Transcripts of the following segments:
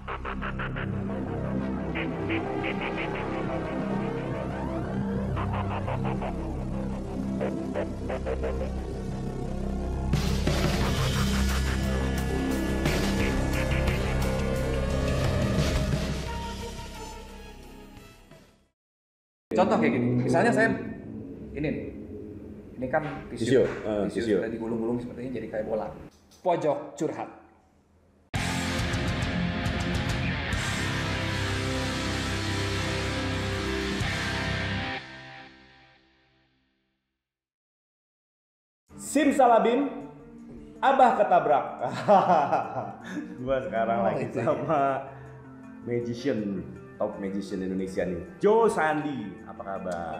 Contoh kayak gini, misalnya saya ini kan tisu sudah digulung-gulung seperti ini jadi kayak bola. Pojok curhat. Simsalabim, Abah ketabrak. Gua sekarang lagi sama magician, top magician Indonesia nih, Joe Sandi. Apa kabar?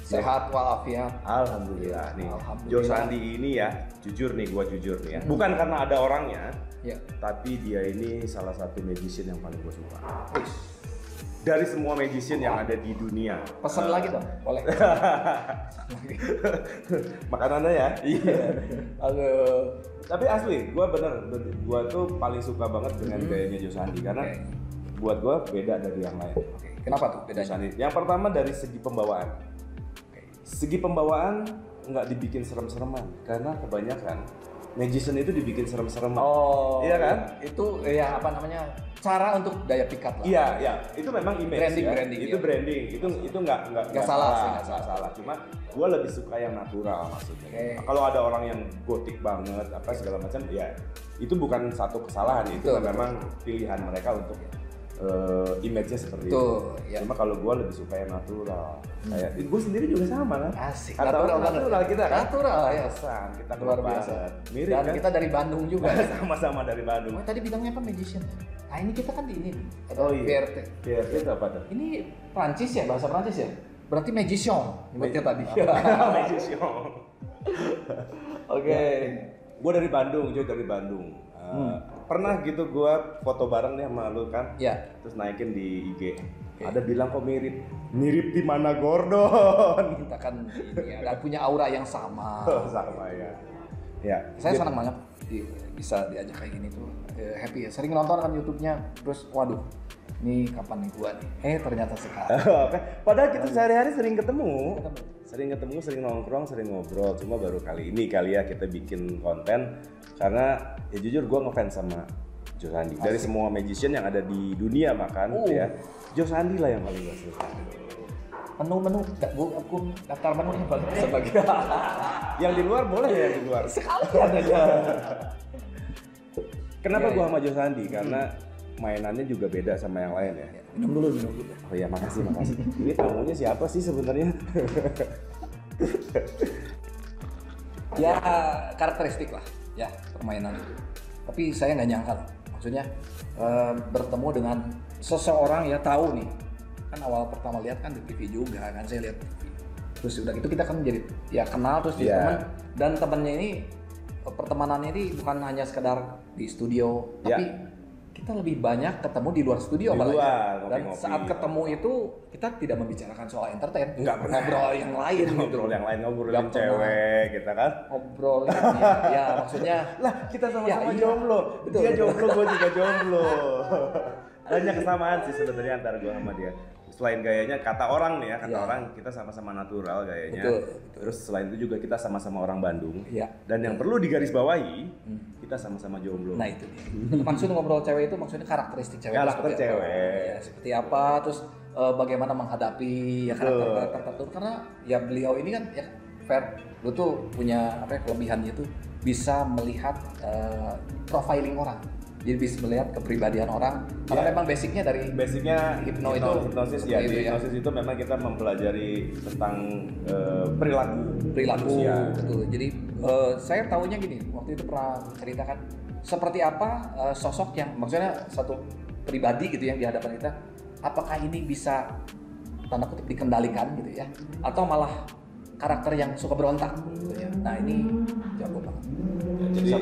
Sehat walafiat. Alhamdulillah nih. Alhamdulillah. Joe Sandi ini ya, gua jujur nih ya. Bukan karena ada orangnya, ya. Tapi dia ini salah satu magician yang paling gue suka. Dari semua magician yang ada di dunia. Pesan lagi dong, boleh. Makanannya ya. Iya. Aduh. Tapi asli, gue tuh paling suka banget dengan gayanya Joe Sandi karena buat gue beda dari yang lain. Kenapa tuh bedanya? Sandi. Yang pertama dari segi pembawaan. Segi pembawaan nggak dibikin serem-sereman karena kebanyakan magician itu dibikin serem-sereman. Oh, iya kan? Itu ya apa namanya? Cara untuk daya pikat lah. Iya. Itu memang image branding, itu ya. branding. Itu nggak salah. Cuma gue lebih suka yang natural maksudnya. Kalau ada orang yang gotik banget apa segala macam, ya itu bukan satu kesalahan. Itu memang pilihan mereka untuk image-nya seperti itu. Ya. Cuma kalau gue lebih suka yang natural. Kayak gue sendiri juga sama kan. Asik. Natural kita kan. Natural ya. Kita luar biasa. Mirip dan kan? kita dari Bandung juga. Sama-sama dari Bandung. Oh, tadi bidangnya apa magician? Nah ini kita kan di ini. Oh iya. PRT. PRT itu apa tuh? Ini Prancis ya, bahasa Prancis ya. Berarti magician. Nyebutnya tadi. Magician. Oke. Gue dari Bandung, Joe dari Bandung. Pernah gitu gue foto bareng nih sama lu kan? Iya. Terus naikin di IG. Ada bilang kok mirip di mana Gordon. Kita kan ini ya, dan punya aura yang sama. Sama ya. Ya. Saya senang banget bisa diajak kayak gini tuh. Happy ya. Sering nonton kan YouTube-nya. Terus waduh, ini kapan nih gua nih? Ternyata sekarang. Padahal kita sehari-hari sering ketemu, sering nongkrong, sering ngobrol. Cuma baru kali ini ya kita bikin konten karena ya jujur gue ngefans sama Joe Sandi. Dari semua magician yang ada di dunia ya, Joe Sandi lah yang paling gue suka. Menu aku daftar menu yang paling sebagai yang di luar boleh ya, yang di luar sekalian aja. Kenapa gue sama Joe Sandi? Karena mainannya juga beda sama yang lain ya. Minum dulu. Oh iya, makasih. Ini tamunya siapa sih sebenarnya? Ya karakteristik lah ya permainan itu. Tapi saya nggak nyangka, maksudnya bertemu dengan seseorang ya tahu nih. Kan awal pertama lihat kan di TV juga kan, saya lihat TV. Terus udah gitu kita kan jadi ya kenal terus jadi teman, dan temannya ini pertemanannya ini bukan hanya sekedar di studio, tapi kita lebih banyak ketemu di luar studio apalagi. Dan saat ketemu itu kita tidak membicarakan soal entertain, ngobrol yang lain gitu. Ngobrolin cewek kita kan. Ngobrolin ya maksudnya lah kita sama-sama jomblo. Dia jomblo, gue juga jomblo. Banyak kesamaan sih sebenarnya antara gue sama dia. Selain gayanya, kata orang nih ya, orang kita sama-sama natural gayanya. Betul. Terus selain itu juga kita sama-sama orang Bandung. Dan yang perlu digarisbawahi, kita sama-sama jomblo. Nah itu dia. Maksud ngobrol cewek itu maksudnya karakteristik cewek. Karakter cewek. Ya, seperti apa, terus bagaimana menghadapi ya karakter tertentu. Karena ya beliau ini kan ya fair, lu tuh punya kelebihannya itu bisa melihat profiling orang. Jadi bisa melihat kepribadian orang. Karena memang basicnya hipnosis ya. Di hipnosis itu memang kita mempelajari tentang perilaku. Betul. Jadi saya tahunya gini, waktu itu pernah ceritakan seperti apa sosok yang maksudnya satu pribadi gitu yang di hadapan kita. Apakah ini bisa tanda kutip dikendalikan gitu ya? Atau malah karakter yang suka berontak gitu ya. Nah ini jago banget. Jadi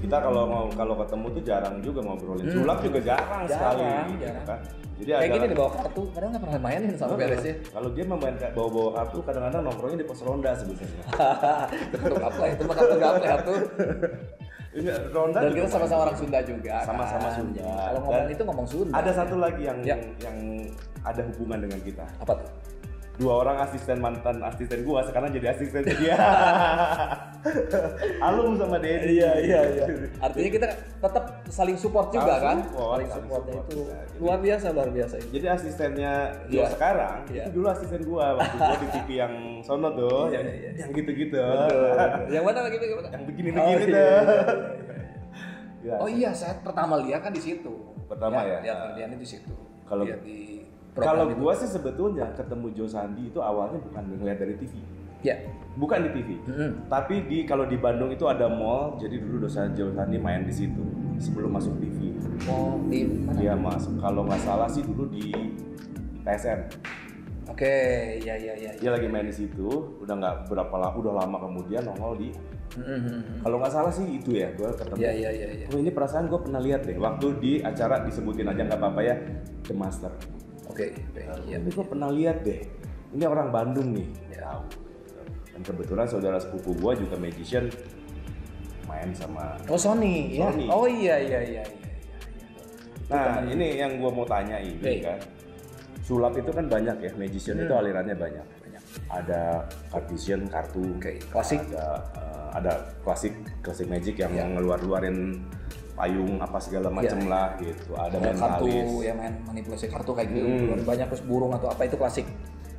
kita kalau ketemu tuh jarang juga ngobrolin. Sulap juga jarang sekali. Gitu kan. Jadi kayak gini bawa kartu, kadang nggak pernah mainin sama beresnya. Kalau dia bawa kartu, kadang-kadang nongkrongnya di pos ronda sebetulnya. Kartu gaple itu, kartu gaple tuh. Enggak, Ronda Dan juga kita sama-sama main. orang Sunda juga. Sama-sama kan. Sunda. Kalau ngomong Dan itu ngomong Sunda. Ada satu lagi yang Ya. yang ada hubungan dengan kita. Apa tuh? 2 orang mantan asisten gua sekarang jadi asisten dia. Alum sama Denny. Iya. Artinya kita tetap saling support juga kan? Saling Supportnya support itu kita. Jadi- luar biasa itu. Jadi asistennya Iya. Joe sekarang Iya. itu dulu asisten gua waktu gua di TV yang sono tuh, Iya. yang gitu-gitu. Yang mana lagi? Yang begini-begini tuh. iya. Ya. Oh iya, saya pertama lihat kan di situ. Pertama ya? Lihat kerjaannya di situ. Kalau- Lihat di Kalau program itu. gua sih sebetulnya ketemu Joe Sandi itu awalnya bukan ngeliat dari TV. Ya. Bukan di TV. Mm-mm. Tapi kalau di Bandung itu ada mall, jadi dulu dosen Joe Sandi main di situ sebelum masuk TV. Oh, di mana? Dia masuk kalau nggak salah sih dulu di TSM. Oke, iya. Dia lagi main di situ, udah nggak udah lama kemudian nongol di. Mm-mm. Kalau nggak salah sih itu ya, gue ketemu. Iya. Oh ini perasaan gue pernah lihat deh waktu di acara disebutin aja nggak apa-apa ya, The Master. Oke, iya. Tapi gue pernah lihat deh, ini orang Bandung nih. Ya. Dan kebetulan saudara sepupu gue juga magician main sama. Oh, Sony, ya. Sony. Oh iya. Nah ini yang gue mau tanya ini Hey. kan, sulap itu kan banyak ya, magician itu alirannya banyak. Ada Cartesian kartu, Oke, klasik. ada klasik magic yang Ya. ngeluarin payung apa segala macem Ya. lah gitu. Ada Ada kartu, mentalis, ya main manipulasi kartu kayak gitu. Banyak terus burung atau apa itu klasik.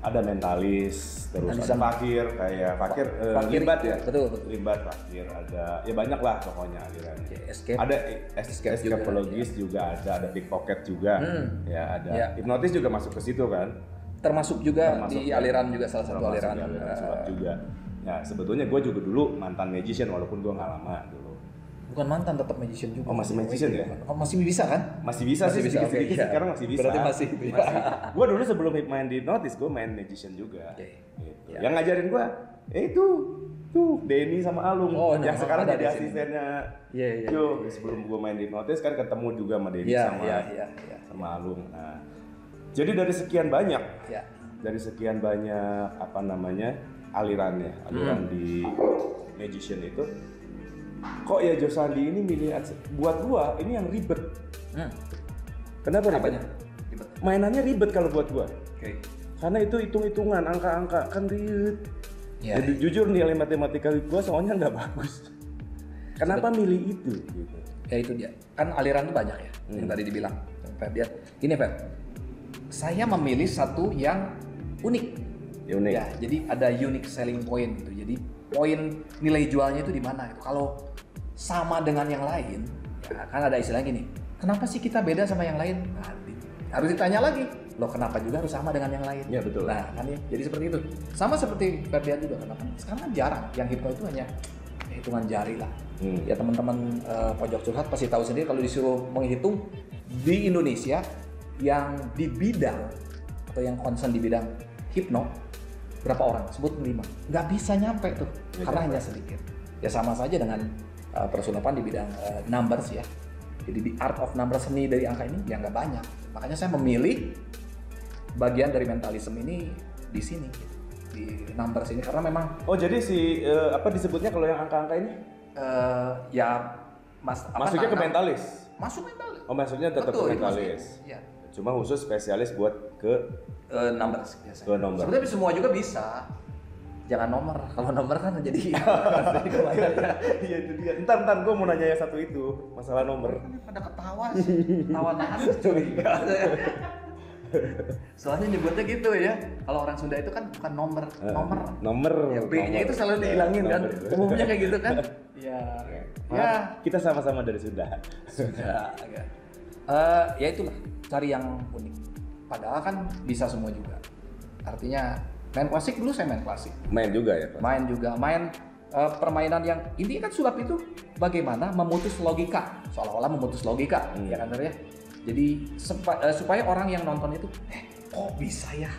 ada mentalis, terus Mentalism. ada fakir kayak fakir Fakir, limbat ya, betul. limbat fakir, ada ya banyak lah pokoknya alirannya. Oke, escape. Ada Escape juga, escapologis juga ada pickpocket juga, ya ada Ya. hipnotis juga masuk ke situ kan. Termasuk juga Termasuk di ya. aliran juga salah satu Termasuk aliran. di aliran sulap juga. Ya sebetulnya gue juga dulu mantan magician walaupun gue nggak lama dulu. Bukan mantan, tetap magician juga. Oh, masih magician ya? Oh, masih bisa kan? Masih bisa Masih sih bisa, sedikit-sedikit oke, sih, iya. sekarang masih bisa. Berarti masih itu ya. Gue dulu sebelum main di Hipnotis gue main magician juga. Oke. Gitu. Ya. Yang ngajarin gue, itu tuh Denny sama Alung Oh, yang nah, sekarang ada jadi di sini. asistennya. Iya. Yo, sebelum gue main di Hipnotis kan ketemu juga sama Denny Iya. sama Alung. Nah, jadi dari sekian banyak Ya. apa namanya aliran di magician itu, kok ya Joe Sandi ini milih buat gua ini yang ribet. Kenapa ribet? Apanya? Ribet. Mainannya ribet kalau buat gua. Oke. Karena itu hitung-hitungan, angka-angka kan ribet. Ya. Jadi jujur nilai matematika gua soalnya nggak bagus. Kenapa milih itu? Gitu. Ya itu dia. Kan aliran itu banyak ya. Yang tadi dibilang. Dia gini, Pak. Saya memilih satu yang unik. Ya unik. Ya, jadi ada unique selling point gitu. Jadi poin nilai jualnya itu di mana gitu. Kalau sama dengan yang lain, ya kan ada istilahnya gini. Kenapa sih kita beda sama yang lain? Nah, harus ditanya lagi. Loh, kenapa juga harus sama dengan yang lain? Ya, betul. Nah, kan ya. Jadi seperti itu. Sama seperti Ferdian juga. Kenapa? Sekarang kan jarang. Yang hipno itu hanya hitungan jari lah. Ya teman-teman pojok curhat pasti tahu sendiri kalau disuruh menghitung di Indonesia yang di bidang atau yang concern di bidang hipno berapa orang? Sebut 5. Nggak bisa nyampe tuh karena hanya sedikit. Ya sama saja dengan persulapan di bidang numbers ya. Jadi di art of numbers, seni dari angka ini ya nggak banyak. Makanya saya memilih bagian dari mentalism ini di sini di numbers ini karena memang Oh jadi apa disebutnya kalau yang angka-angka ini? ya Masuknya ke mentalis. masuk mentalis. Oh maksudnya tetap Betul, ke itu mentalis. masuk. Iya. Cuma khusus spesialis buat ke Numbers biasanya. Ke number. Sebenarnya semua juga bisa. Jangan nomor. Kalau nomor kan jadi Iya itu dia. Entar gue mau nanya satu itu masalah nomor. pada ketawa sih. Tawa nahan curiga saya. Soalnya nyebutnya gitu ya. Kalau orang Sunda itu kan bukan nomor. Nomor. Ya, B-nya itu selalu dihilangin kan. Nomor. Umumnya kayak gitu kan. Ya. Maaf, kita sama-sama dari Sunda. Sudah agak. Ya itulah, cari yang unik. Padahal kan bisa semua juga. Artinya main klasik dulu saya main klasik. Main juga ya, Pak? Main juga, main permainan yang intinya kan sulap itu bagaimana memutus logika, seolah-olah memutus logika, ya kan ya. Jadi supaya orang yang nonton itu, kok bisa ya?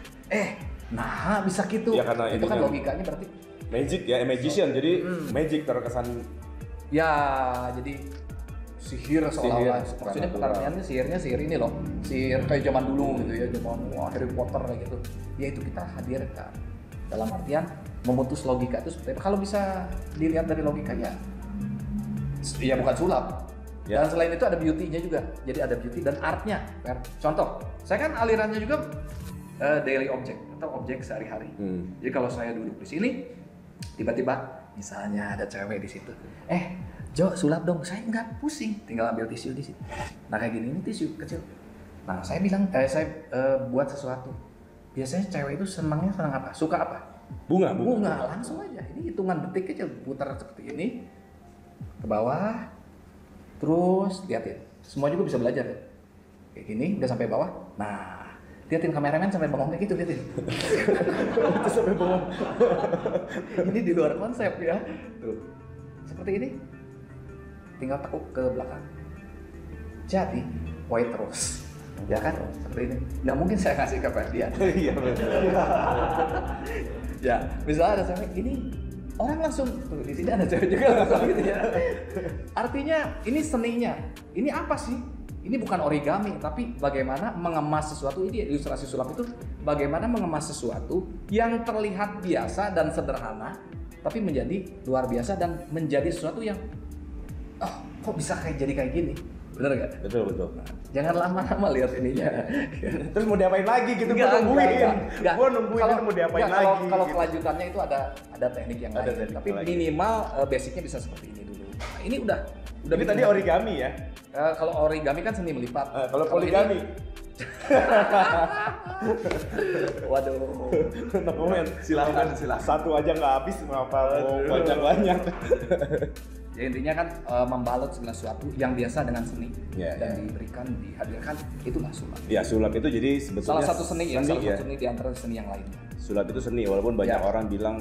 Nah bisa gitu. Ya, karena itu ini kan kan logikanya berarti. Magic ya, magician. Jadi magic terkesan Ya jadi sihir seolah-olah. Sihir, Maksudnya supernatural. pengertiannya sihir ini loh, sihir kayak zaman dulu gitu ya, zaman Harry Potter kayak gitu. Ya itu kita hadirkan dalam artian memutus logika itu seperti apa. Kalau bisa dilihat dari logika ya Ya bukan sulap. Ya. Dan selain itu ada beauty-nya juga. Jadi ada beauty dan art-nya. Contoh, saya kan alirannya juga daily object atau objek sehari-hari. Jadi kalau saya duduk di sini, tiba-tiba misalnya ada cewek di situ. Jo, sulap dong. Saya nggak pusing, tinggal ambil tisu di situ. Nah kayak gini, ini tisu kecil. Nah saya bilang, saya buat sesuatu. Biasanya cewek itu senang apa? Suka apa? Bunga. Langsung aja. Ini hitungan detik aja, putar seperti ini ke bawah. Terus liatin, semua juga bisa belajar ya. Kayak gini, udah sampai bawah. Nah, liatin kameramen sampai bengong kayak gitu, liatin. Itu sampai bengong. Ini di luar konsep ya. Tuh, seperti ini. Tinggal tekuk ke belakang. Jadi, white rose. Ya kan, seperti ini. Nggak mungkin saya kasih ke dia. Iya betul. Ya, misalnya ada cewek ini, orang langsung tuh di sini ada cewek juga langsung gitu ya. Artinya ini seninya. Ini apa sih? Ini bukan origami, tapi bagaimana mengemas sesuatu. Ini ilustrasi sulap itu bagaimana mengemas sesuatu yang terlihat biasa dan sederhana, tapi menjadi luar biasa dan menjadi sesuatu yang kok bisa jadi kayak gini? Bener nggak? Betul. Nah, jangan lama-lama lihat ininya. Terus mau diapain lagi gitu? Gue nungguin. Gue nungguin kan mau diapain lagi. Kalau gitu. kelanjutannya itu ada teknik yang lain. Tapi minimal basicnya bisa seperti ini dulu. Nah, ini udah. Ini tadi origami ya? Kalau origami kan seni melipat. Kalau poligami? Waduh. Silahkan. Satu aja nggak habis, ngapa mau banyak-banyak. Ya intinya kan membalut segala sesuatu yang biasa dengan seni dan dihadirkan, itulah sulap. Ya sulap itu jadi sebetulnya salah satu seni di antara seni yang lainnya. Sulap itu seni, walaupun banyak orang bilang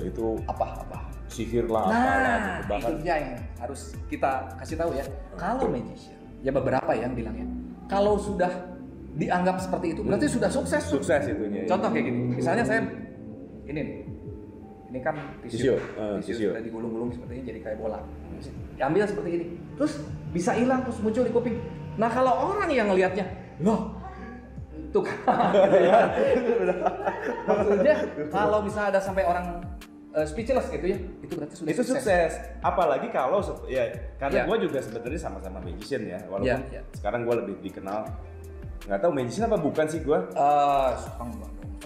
itu apa sihir lah, apalah. Bahkan itu yang harus kita kasih tahu ya. Kalau magician, ya beberapa yang bilangnya, kalau sudah dianggap seperti itu berarti sudah sukses. Sukses itunya. Contoh kayak gini, misalnya saya ini kan tisu sudah digulung-gulung seperti ini jadi kayak bola. Ambil seperti ini, terus bisa hilang terus muncul di kuping. Nah kalau orang yang ngelihatnya, loh, tuh kan, maksudnya kalau misalnya ada sampai orang speechless gitu ya, itu berarti sudah sukses. Apalagi kalau karena gue juga sebenarnya sama-sama magician ya, walaupun sekarang gue lebih dikenal. Nggak tahu magician apa bukan sih gue?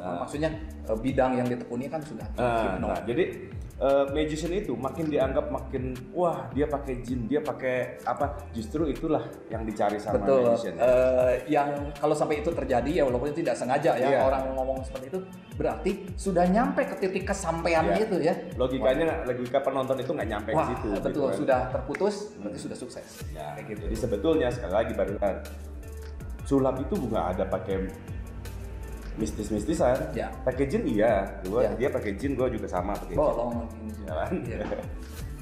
Maksudnya bidang yang ditekuni kan sudah. Jadi magician itu makin dianggap makin wah dia pakai jin, dia pakai apa? Justru itulah yang dicari sama magician. Yang kalau sampai itu terjadi ya walaupun tidak sengaja ya orang ngomong seperti itu berarti sudah nyampe ke titik kesampaiannya itu ya. Logika penonton itu nggak nyampe ke situ. Betul, gitu kan. Sudah terputus berarti sudah sukses. Ya, kayak gitu. Jadi sebetulnya sekali lagi barusan sulap itu nggak ada pakai mistis-mistisan. Pakai jin dia pakai jin, gue juga sama pakai jin.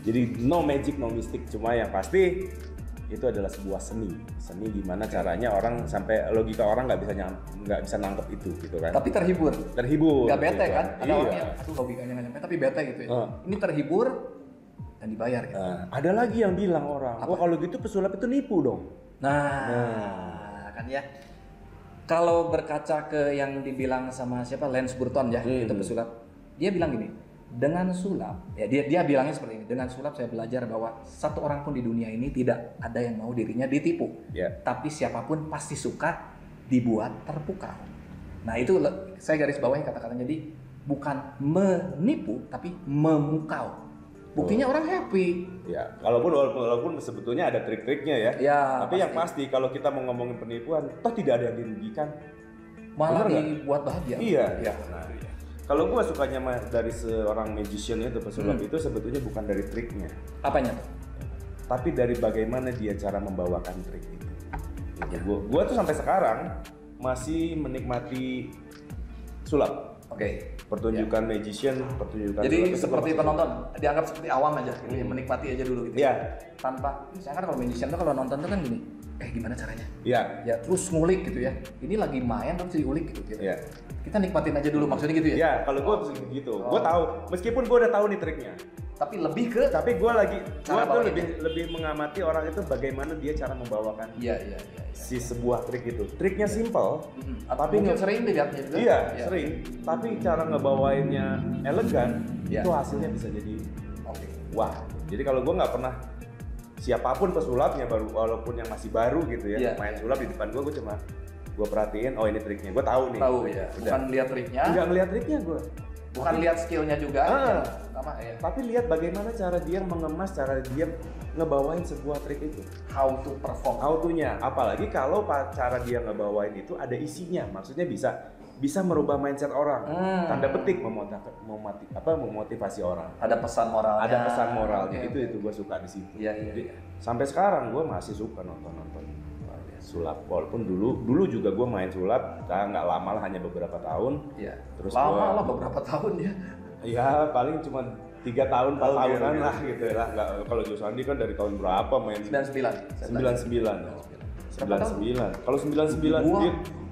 Jadi no magic, no mystic, cuma yang pasti itu adalah sebuah seni gimana caranya orang sampai logika orang nggak bisa nangkep itu gitu kan. Tapi terhibur nggak bete gitu kan. Ada orang yang logikanya nggak nyampe tapi bete gitu ya. Ini terhibur dan dibayar gitu. Ada lagi yang bilang orang, kalau gitu pesulap itu nipu dong. Nah kan ya. Kalau berkaca ke yang dibilang sama siapa Lance Burton ya, itu pesulap. Dia bilang gini, dengan sulap, ya dia bilangnya seperti ini. Dengan sulap saya belajar bahwa satu orang pun di dunia ini tidak ada yang mau dirinya ditipu. Tapi siapapun pasti suka dibuat terpukau. Nah itu saya garis bawahi kata-katanya. Jadi bukan menipu tapi memukau. Buktinya orang happy. Ya, walaupun sebetulnya ada trik-triknya ya. Tapi pasti. Yang pasti kalau kita mau ngomongin penipuan, toh tidak ada yang dirugikan. Malah dibuat bahagia. Iya. Nah, kalau gue sukanya dari seorang magician itu pesulap itu sebetulnya bukan dari triknya. Apanya tuh? Tapi dari bagaimana dia cara membawakan trik itu. Gue tuh sampai sekarang masih menikmati sulap. Pertunjukan magician, pertunjukan. Jadi seperti penonton, dianggap seperti awam aja, gitu, menikmati aja dulu gitu. Tanpa, misalkan kalau magician tuh kalau nonton tuh kan gini, gimana caranya? Ya terus ngulik gitu ya. Ini lagi main terus diulik gitu. Kita nikmatin aja dulu maksudnya gitu ya. Ya kalau gue gitu, gue tahu, meskipun gue udah tahu nih triknya. Tapi gue tuh lebih mengamati orang itu bagaimana dia cara membawakan sebuah trik itu. Triknya simple, tapi sering dilihatnya juga. Sering. Tapi cara ngebawainnya elegan, itu hasilnya bisa jadi wah. Jadi kalau gue nggak pernah siapapun pesulapnya baru, walaupun yang masih baru gitu ya, main sulap di depan gue cuma gue perhatiin, oh ini triknya, gue tahu nih. Tahu ya. Bukan lihat triknya. Enggak ngeliat triknya gue. Bukan lihat skillnya juga. Ya. Tapi lihat bagaimana cara dia mengemas, cara dia ngebawain sebuah trik itu. How to perform. How to-nya. Apalagi kalau cara dia ngebawain itu ada isinya, maksudnya bisa merubah mindset orang. Tanda petik memotivasi orang. Ada pesan moralnya. Ada pesan moralnya. Itu gue suka di situ. Iya. Sampai sekarang gue masih suka nonton sulap. Walaupun dulu juga gue main sulap, nggak lama lah, hanya beberapa tahun. Iya. Terus lama lah beberapa tahun ya. Ya paling cuma 3 tahun 4 tahunan lah gitu ya. Nggak, kalau Josandi kan dari tahun berapa main? 99. Kalau 99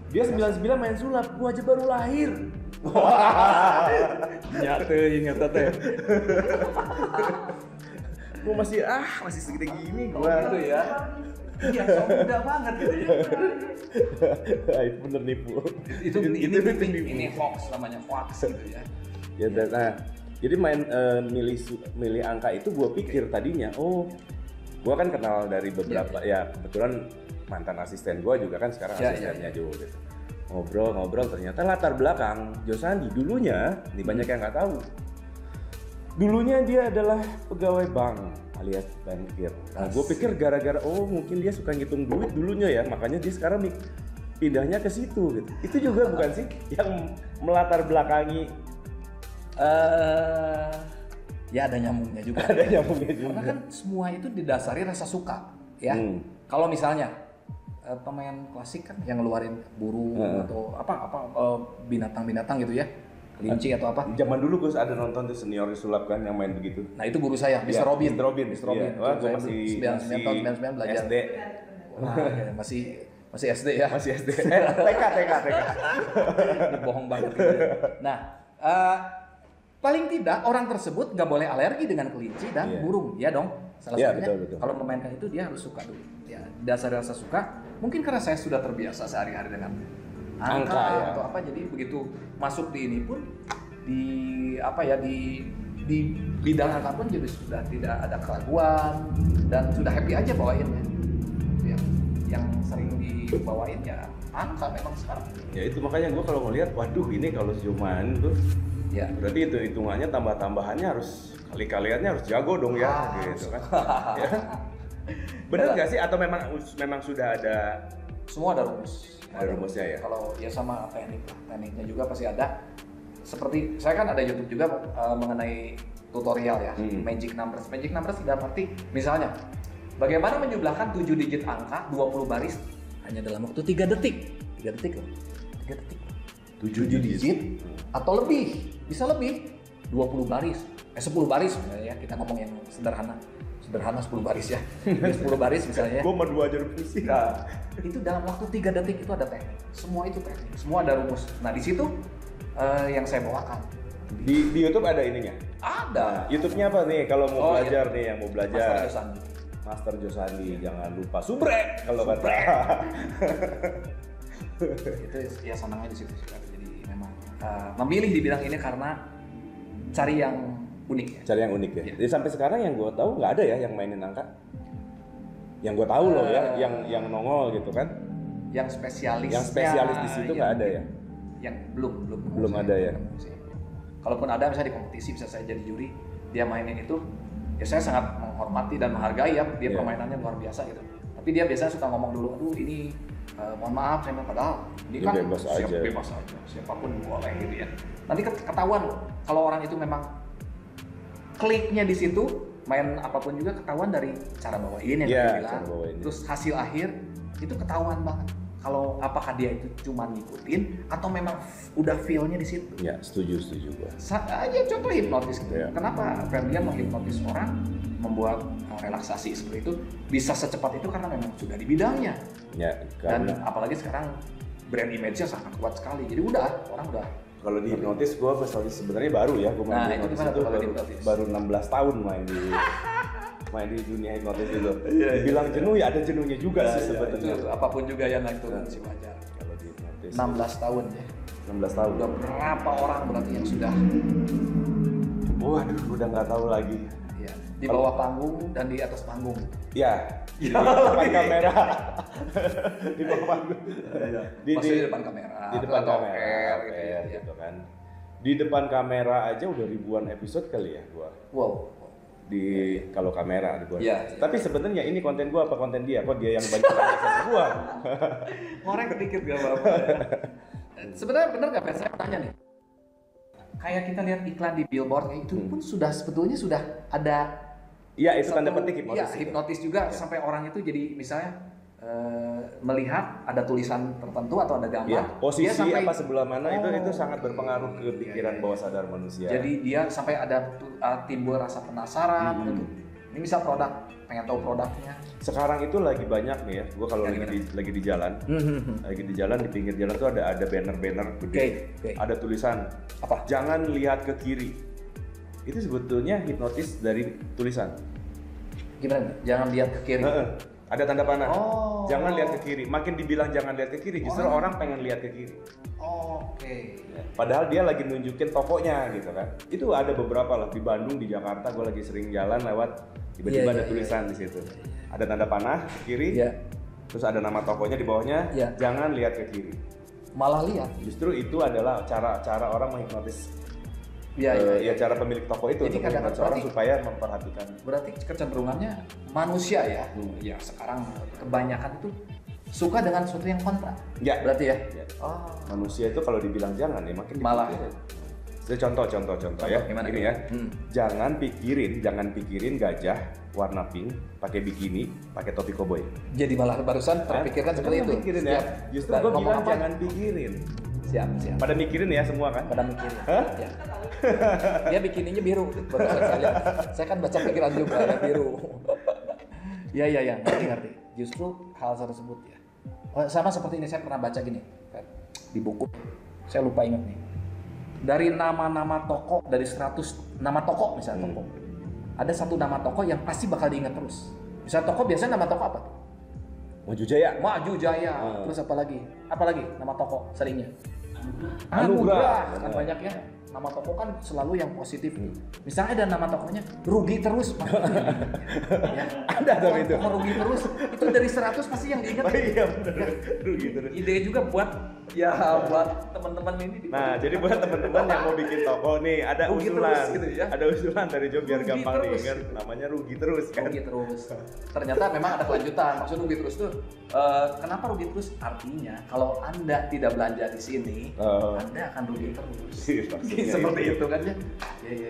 dia 99 main sulap, gua aja baru lahir. Nyata ingat teh. Gua masih segede gini gua. Gitu ya. Iya, so muda banget gitu ya. Itu bener nipu. Ini hoax, namanya hoax gitu ya. Ya, nah, jadi main milih angka itu gue pikir tadinya, gue kan kenal dari beberapa, ya kebetulan mantan asisten gue juga kan sekarang asistennya juga gitu. Ngobrol ternyata latar belakang Josandi dulunya, ini banyak yang nggak tahu. Dulunya dia adalah pegawai bank alias bankir. Nah, gue pikir gara-gara mungkin dia suka ngitung duit dulunya ya, makanya dia sekarang pindahnya ke situ gitu. Itu juga bukan sih yang melatar belakangi. Ya ada nyambungnya juga. Karena kan semua itu didasari rasa suka, ya. Kalau misalnya pemain klasik kan yang ngeluarin burung atau binatang-binatang gitu ya, kelinci atau apa. Zaman dulu gue ada nonton tuh senior sulap kan yang main begitu. Nah itu guru saya, Mr. Robin. Iya. Wah, gue masih 99 belajar. SD. Wah, ya, masih SD ya. Masih SD. TK. Bohong banget gitu ya. Nah, paling tidak orang tersebut nggak boleh alergi dengan kelinci dan burung, ya dong. Salah satunya betul. kalau memainkan itu dia harus suka dulu. Ya, dasar rasa suka. Mungkin karena saya sudah terbiasa sehari-hari dengan angka ya. Atau apa, jadi begitu masuk di ini pun di bidang angka pun jadi sudah tidak ada keraguan dan sudah happy aja bawainnya. Yang sering dibawain ya angka memang sekarang. Ya itu makanya gue kalau ngelihat, waduh ini kalau cuman tuh, ya berarti itu hitungannya tambah-tambahannya harus kali-kaliannya harus jago dong ya, gitu kan? Ya. Bener nggak sih? Atau memang sudah ada? Semua ada rumus. Ada rumusnya ya. Kalau ya sama tekniknya juga pasti ada. Seperti saya kan ada YouTube juga mengenai tutorial ya, Magic Numbers. Magic Numbers dalam arti misalnya bagaimana menjumlahkan 7 digit angka 20 baris hanya dalam waktu 3 detik. 3 detik loh. 3 detik. 7 digit atau lebih. Bisa lebih. 20 baris. 10 baris misalnya ya. Kita ngomong yang sederhana 10 baris ya. 10 baris misalnya. Gua mah 2 aja udah pusing. Nah, itu dalam waktu 3 detik itu ada teknik. Semua itu teknik. Semua ada rumus. Nah, di situ yang saya bawakan. Di YouTube ada ininya? Ada. YouTube-nya apa nih kalau mau belajar nih, yang mau belajar? Master Josandi, jangan lupa subrek kalau kata. Itu ya senangnya di situ sih. Jadi memang memilih di bidang ini karena cari yang unik ya. Cari yang unik ya. Jadi sampai sekarang yang gue tahu nggak ada ya yang mainin angka. Yang gue tahu loh ya, yang nongol gitu kan. Yang spesialis. Yang spesialis di situ nggak ada ya. Yang belum ada ya. Kalaupun ada misalnya di kompetisi bisa saya jadi juri, dia mainin itu, ya saya sangat menghormati dan menghargai ya, dia permainannya luar biasa gitu. Tapi dia biasanya suka ngomong dulu, aduh ini mohon maaf saya padahal ini kan bebas aja. Siapapun boleh gitu ya. Nanti ketahuan loh kalau orang itu memang kliknya di situ, main apapun juga ketahuan dari cara bawain yang dia bilang. Terus hasil akhir itu ketahuan banget. Kalau apakah dia itu cuma ngikutin atau memang udah feel-nya di situ. Ya, setuju gua. Aja contoh hipnotis gitu. Ya. Kenapa Ferdian menghipnotis orang, membuat relaksasi seperti itu bisa secepat itu karena memang sudah di bidangnya. Ya, dan apalagi sekarang brand image-nya sangat kuat sekali. Jadi orang udah kalau di hipnotis gua sebenarnya baru ya, gua main hipnotis itu baru 16 tahun main di dunia hipnotis itu. Dibilang jenuh ya ada jenuhnya juga sih sebetulnya. Apapun juga yang naik turun sih wajar. Kalau di hipnotis 16 tahun ya. 16 tahun. Udah berapa orang berarti yang sudah? Waduh, udah nggak tahu lagi. Iya. Di bawah panggung dan di atas panggung. Ya, di depan kamera. Di bawah panggung. Di depan kamera. Di depan kamera, gitu kan. Di depan kamera aja udah ribuan episode kali ya gua. Wow. Kalau kamera dibuat. Ya. Tapi sebenarnya ini konten gua apa konten dia? Kok dia yang banyak sama gua? Ngorek dikit gak apa-apa. Sebenarnya bener gak, saya tanya nih. Kayak kita lihat iklan di billboard kayak itu pun sebetulnya sudah ada. Iya, itu tanda petik hipnotis. Iya, hipnotis juga sampai orang itu jadi misalnya melihat ada tulisan tertentu atau ada gambar. Ya, posisi sampai, apa sebelah mana itu sangat berpengaruh ke pikiran bawah sadar manusia. Jadi dia sampai ada timbul rasa penasaran gitu. Ini misal produk, pengen tahu produknya. Sekarang itu lagi banyak nih ya. Gua kalau lagi di jalan, di pinggir jalan tuh ada banner-banner gede. Ada tulisan apa? Jangan lihat ke kiri. Itu sebetulnya hipnotis dari tulisan. Gimana? Jangan lihat ke kiri. Ada tanda panah. Jangan lihat ke kiri. Makin dibilang jangan lihat ke kiri, justru orang pengen lihat ke kiri. Padahal dia lagi nunjukin tokonya gitu kan. Itu ada beberapa lah di Bandung, di Jakarta. Gue lagi sering jalan lewat, tiba-tiba ada tulisan di situ. Ada tanda panah ke kiri. Terus ada nama tokonya di bawahnya. Jangan lihat ke kiri. Malah lihat. Justru itu adalah cara orang menghipnotis. Cara pemilik toko itu jadi untuk menghipnotis orang supaya memperhatikan. Berarti kecenderungannya manusia ya. Ya sekarang kebanyakan itu suka dengan sesuatu yang kontra. Ya. Berarti ya. Manusia itu kalau dibilang jangan ya makin malah. Contoh ya. Gimana ini ya. Jangan pikirin gajah warna pink pakai bikini, pakai topi koboi. Jadi malah barusan terpikirkan seperti itu. Pikirin ya. Justru gue bilang jangan pikirin. Siap. Pada mikirin ya semua kan? Pada mikirin. Ya. Dia bikininya biru. Saya kan baca pikiran juga ya biru. Ya. Ngerti. Justru hal tersebut ya. Sama seperti ini saya pernah baca gini di buku. Saya lupa ingat nih. Dari nama-nama toko, dari 100 nama toko misalnya toko. Ada satu nama toko yang pasti bakal diingat terus. Misalnya toko biasanya nama toko apa? Maju Jaya. Terus apa lagi nama toko seringnya? Anugrah. Kan banyak ya. Nama toko kan selalu yang positif. Misalnya ada nama tokonya rugi terus. Ya. Ada tapi itu. Toko rugi terus. Itu dari 100 pasti yang diingat. Iya benar. Rugi terus. Ide juga buat teman-teman ini. Nah, jadi buat teman-teman yang mau bikin toko nih, ada rugi usulan. Terus, gitu ya? Ada usulan dari Joe biar gampang diingat. Namanya rugi terus kan. Rugi terus. Ternyata memang ada kelanjutan. Maksud rugi terus tuh kenapa rugi terus? Artinya kalau Anda tidak belanja di sini, Anda akan rugi terus. Seperti itu kan ya. Ya.